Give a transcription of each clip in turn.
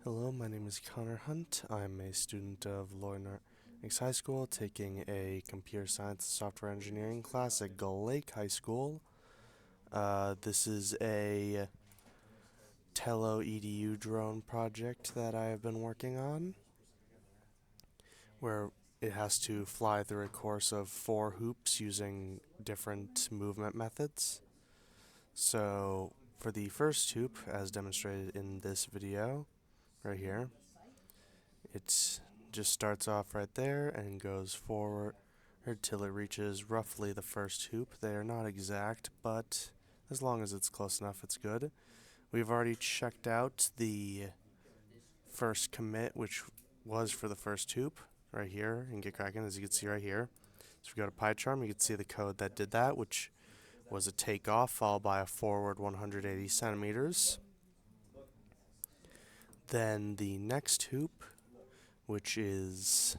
Hello, my name is Connor Hunt. I'm a student of Lloyd Norris High School taking a computer science and software engineering class at Gull Lake High School. This is a Tello EDU drone project that I have been working on, where it has to fly through a course of 4 hoops using different movement methods. So, for the first hoop, as demonstrated in this video, right here, it just starts off right there and goes forward till it reaches roughly the first hoop. They are not exact, but as long as it's close enough, it's good. We've already checked out the first commit, which was for the first hoop, right here, and get cracking, as you can see right here. So if we go to PyCharm, you can see the code that did that, which was a takeoff followed by a forward 180 centimeters. Then the next hoop, which is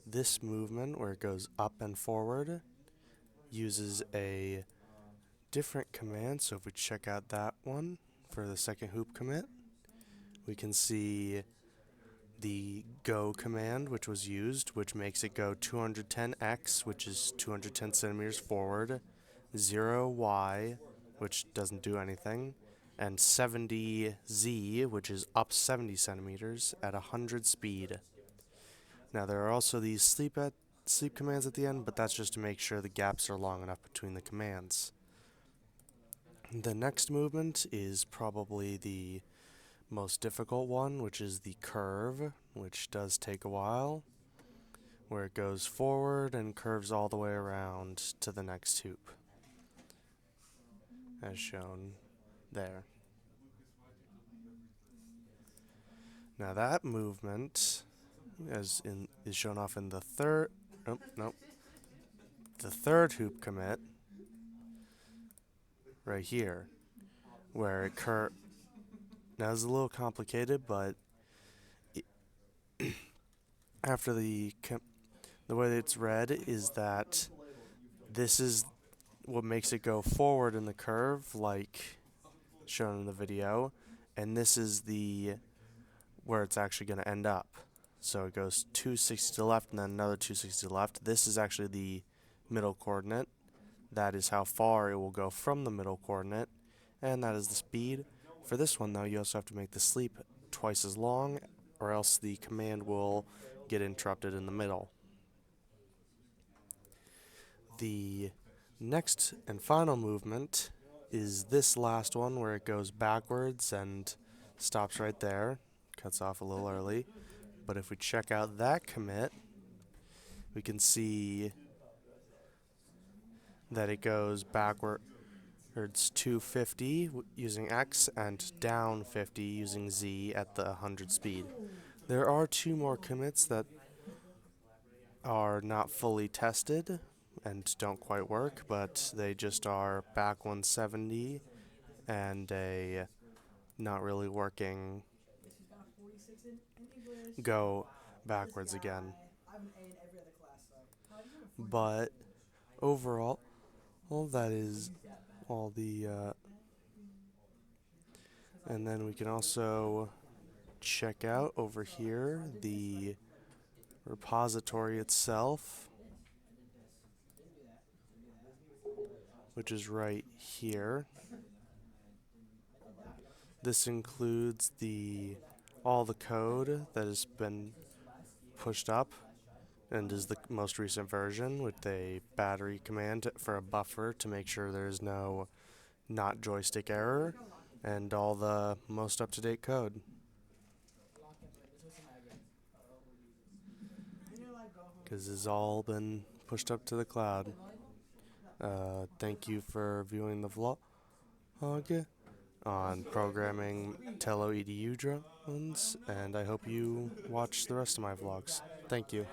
this movement where it goes up and forward, uses a different command. So if we check out that one for the second hoop commit, we can see the go command, which was used, which makes it go 210x, which is 210 centimeters forward, 0y, which doesn't do anything, and 70z, which is up 70 centimeters at 100 speed. Now there are also these sleep commands at the end, but that's just to make sure the gaps are long enough between the commands. The next movement is probably the most difficult one, which is the curve, which does take a while, where it goes forward and curves all the way around to the next hoop, as shown there. Now that movement is shown off in the third hoop commit right here, where it now it's a little complicated, but after the way that it's read is that this is what makes it go forward in the curve, like shown in the video, and this is the where it's actually going to end up. So it goes 260 to the left and then another 260 to the left. This is actually the middle coordinate. That is how far it will go from the middle coordinate, and that is the speed. For this one, though, you also have to make the sleep twice as long, or else the command will get interrupted in the middle. The next and final movement is this last one, where it goes backwards and stops right there, cuts off a little early. But if we check out that commit, we can see that it goes backwards 250 using X and down 50 using Z at the 100 speed. There are 2 more commits that are not fully tested and don't quite work, but they just are back 170 and a not really working go backwards again. But overall, all that is all the and then we can also check out over here the repository itself, which is right here. This includes all the code that has been pushed up and is the most recent version with a battery command for a buffer to make sure there's no not joystick error, and all the most up-to-date code. Because it's all been pushed up to the cloud. Thank you for viewing the vlog on programming Tello EDU drones, and I hope you watch the rest of my vlogs. Thank you.